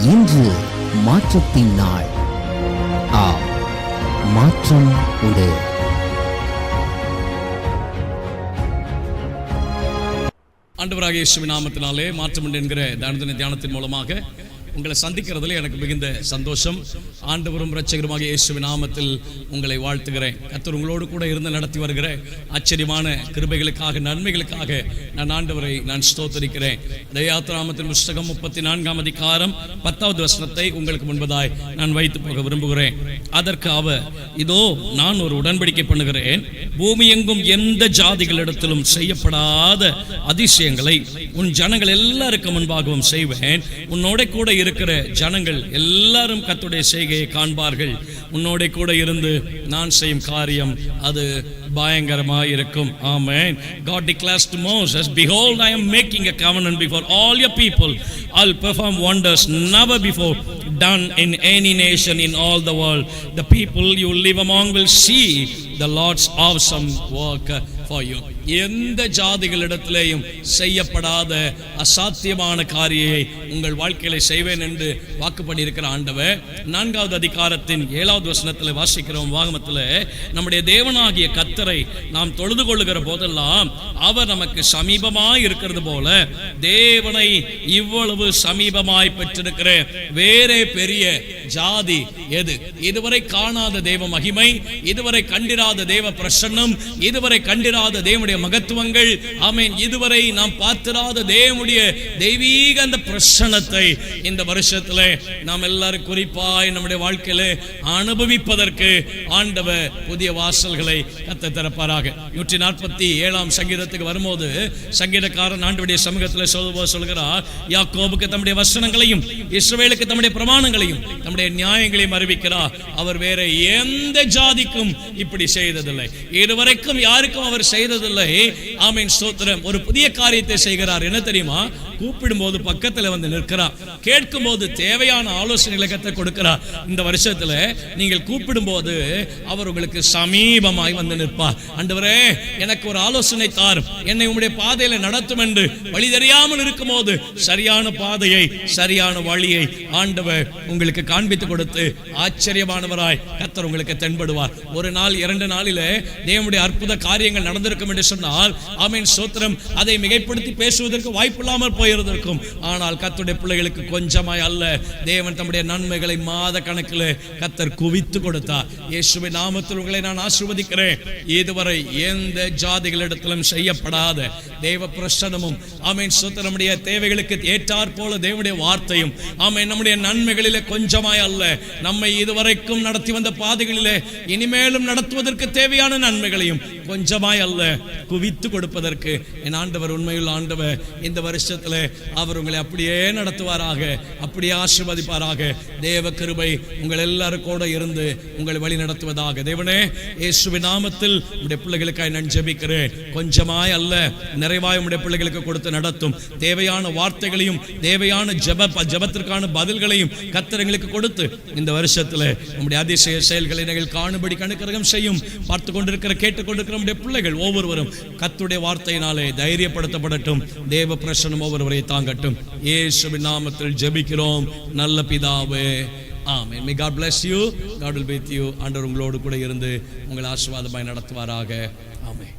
இன்று மாற்றத்தின் நாள். மாற்றம் உண்டு. ஆண்டவராகிய இயேசுவின் நாமத்தினாலே மாற்றம் உண்டு என்கிற தியானத்தின் மூலமாக உங்களை சந்திக்கிறதுல எனக்கு மிகுந்த சந்தோஷம். ஆண்டவரும் இரட்சகருமாகிய இயேசுவின் நாமத்தில் உங்களை வாழ்த்துகிறேன். கர்த்தர் உங்களோடு கூட இருந்து நடத்தி வருகிற ஆச்சரியமான கிருபைகளுக்காக, நன்மைகளுக்காக நான் ஆண்டவரை ஸ்தோத்தரிக்கிறேன். யாத்திராகமத்தின் புஸ்தகம் 34ஆம் அதிகாரம் 10வது வசனத்தை உங்களுக்கு முன்பதாய் நான் வைத்து போக விரும்புகிறேன். அதற்கு அவர், இதோ நான் ஒரு உடன்படிக்கை பண்ணுகிறேன், பூமி எங்கும் எந்த ஜாதிகளிடத்திலும் செய்யப்படாத அதிசயங்களை உன் ஜனங்கள் எல்லாருக்கும் முன்பாகவும் செய்வேன். உன்னோட கூட இருக்கிற ஜனங்கள் எல்லாரும் கர்த்தருடைய செய்கையை காண்பார்கள். உன்னோட கூட இருந்து நான் செய்யும் காரியம் அது பயங்கரமாய் இருக்கும். ஆமென். God declares to Moses, behold, I am making a covenant before all your people. I'll perform wonders never before done in any nation in all the world. The people you live among will see the Lord's awesome work for you. எந்த ஜாதிகளிடத்திலேயும் செய்யப்படாத அசாத்தியமான காரியத்தை உங்கள் வாழ்க்கையில செய்வேன் என்று வாக்கு பண்ணியிருக்கிற ஆண்டவர் 4வது அதிகாரத்தின் 7வது வசனத்தில் வாசிக்கிறோம். வாகமத்தில் நம்முடைய தேவனாகிய கர்த்தரை நாம் தொழுது கொள்ளுகிற போதெல்லாம் அவர் நமக்கு சமீபமாய் இருக்கிறது போல, தேவனை இவ்வளவு சமீபமாய் பெற்றிருக்கிற வேறே பெரிய ஜாதி எது? இதுவரை காணாத தேவ மகிமை, இதுவரை கண்டிராத தேவ பிரசன்னம், இதுவரை கண்டிராத தேவனுடைய மகத்துவங்கள், ஆமென், இதுவரை நாம் பார்த்திராத தேவனுடைய தெய்வீக அந்த பிரசன்னத்தை இந்த வருஷத்துல நாம் எல்லாரும் குறிப்பாய் நம்முடைய வாழ்க்கையில அனுபவிப்பதற்கு ஆண்டவர் புதிய வாசல்களை கத்த திறப்பாராக. 147ஆம் சங்கீதத்துக்கு வரும்போது சங்கீதக்காரன் ஆண்டவருடைய சமூகத்தில் சொல்கிறார், யாக்கோபுக்கு தம்முடைய வசனங்களையும் இஸ்ரவேலுக்கு தம்முடைய பிரமாணங்களையும் தம்முடைய நியாயங்களையும் அறிவிக்கிறார். அவர் வேற எந்த ஜாதிக்கும் இப்படி செய்ததில்லை, இதுவரைக்கும் யாருக்கும் அவர் செய்ததில்லை. ஆமென், ஸ்தோத்திரம். ஒரு புதிய காரியத்தை செய்கிறார். என்ன தெரியுமா? கூப்பிடும் போது பக்கத்தில் வந்து நிற்கிறார், கேட்கும் போது தேவையான ஆலோசனைகளை கற்றுக் கொடுக்கிறார். இந்த வருஷத்துல நீங்கள் கூப்பிடும் போது அவர் உங்களுக்கு சமீபமாய் வந்து நிற்பார். ஆண்டவரே, எனக்கு ஒரு ஆலோசனை தாரும், என்னை உம்முடைய பாதையில நடத்தும் என்று வழி தெரியாமல் இருக்கும் போது சரியான பாதையை, சரியான வழியை ஆண்டவர் உங்களுக்கு காண்பித்து கொடுத்து ஆச்சரியமானவராய் கர்த்தர் உங்களுக்கு தென்படுவார். ஒரு நாள் 2 நாளில தேவனுடைய அற்புத காரியங்கள் நடந்திருக்கும் என்று சொன்னால், ஆமென், ஸ்தோத்திரம், அதை மிகைப்படுத்தி பேசுவதற்கு வாய்ப்பில்லாமல் போயிருக்கும். ஆனால் கர்த்தருடைய பிள்ளைகளுக்கு கொஞ்சமாய் அல்ல, தேவன் தம்முடைய நன்மைகளை மாத கணக்கில் கர்த்தர் குவித்து கொடுத்தார். இயேசுவின் நாமத்தில் உங்களை நான் ஆசீர்வதிக்கிறேன். இதுவரை எந்த ஜாதிகளிடத்திலும் செய்யப்படாத தேவ பிரசன்னமும், ஆமென், ஸ்தோத்திரம், நம்முடைய தேவைகளுக்கு ஏற்றாற் போல தேவனுடைய வார்த்தையும், ஆமென், நம்முடைய நன்மைகளிலே கொஞ்சமாய் அல்ல, நம்மை இதுவரைக்கும் நடத்தி வந்த பாதைகளிலே இனிமேலும் நடத்துவதற்கு தேவையான நன்மைகளையும் கொஞ்சமாய் அல்ல குவித்து கொடுப்பதற்கு என் ஆண்டவர் உண்மையுள்ள ஆண்டவர். இந்த வருஷத்துல அவர் உங்களை அப்படியே நடத்துவாராக, அப்படியே ஆசீர்வதிப்பாராக. தேவ கிருபை உங்கள் எல்லாரும் கூட இருந்து உங்களை வழி நடத்துவதாக. தேவனே, இயேசுவின் நாமத்தில் உம்முடைய பிள்ளைகளுக்காக நான் ஜெபிக்கிறேன். கொஞ்சமாய் அல்ல, நிறைவாய் உம்முடைய பிள்ளைகளுக்கு கொடுத்து நடத்தும். தேவையான வார்த்தைகளையும் தேவையான ஜெபத்திற்கான பதில்களையும் கர்த்தர் எங்களுக்கு கொடுத்து இந்த வருஷத்துல உம்முடைய அதிசய செயல்களை நீங்கள் காணும்படி கணுக்கரகம் செய்யும். பார்த்து கொண்டிருக்கிற, கேட்டுக்கொண்டிருக்கிற நம்முடைய பிள்ளைகள் ஒவ்வொருவரும் கர்த்தருடைய வார்த்தையினாலே தைரியப்படுத்தப்படட்டும். தேவ பிரசன்னம் ஒவ்வொருவரை தாங்கட்டும். இயேசுவின் நாமத்தில் ஜெபிக்கிறோம் நல்ல பிதாவே, ஆமென். May God bless you. God will be with you. ஆண்டவர் உங்களோடு கூட இருந்து உங்களை ஆசீர்வாதமாய் நடத்துவாராக. ஆமென்.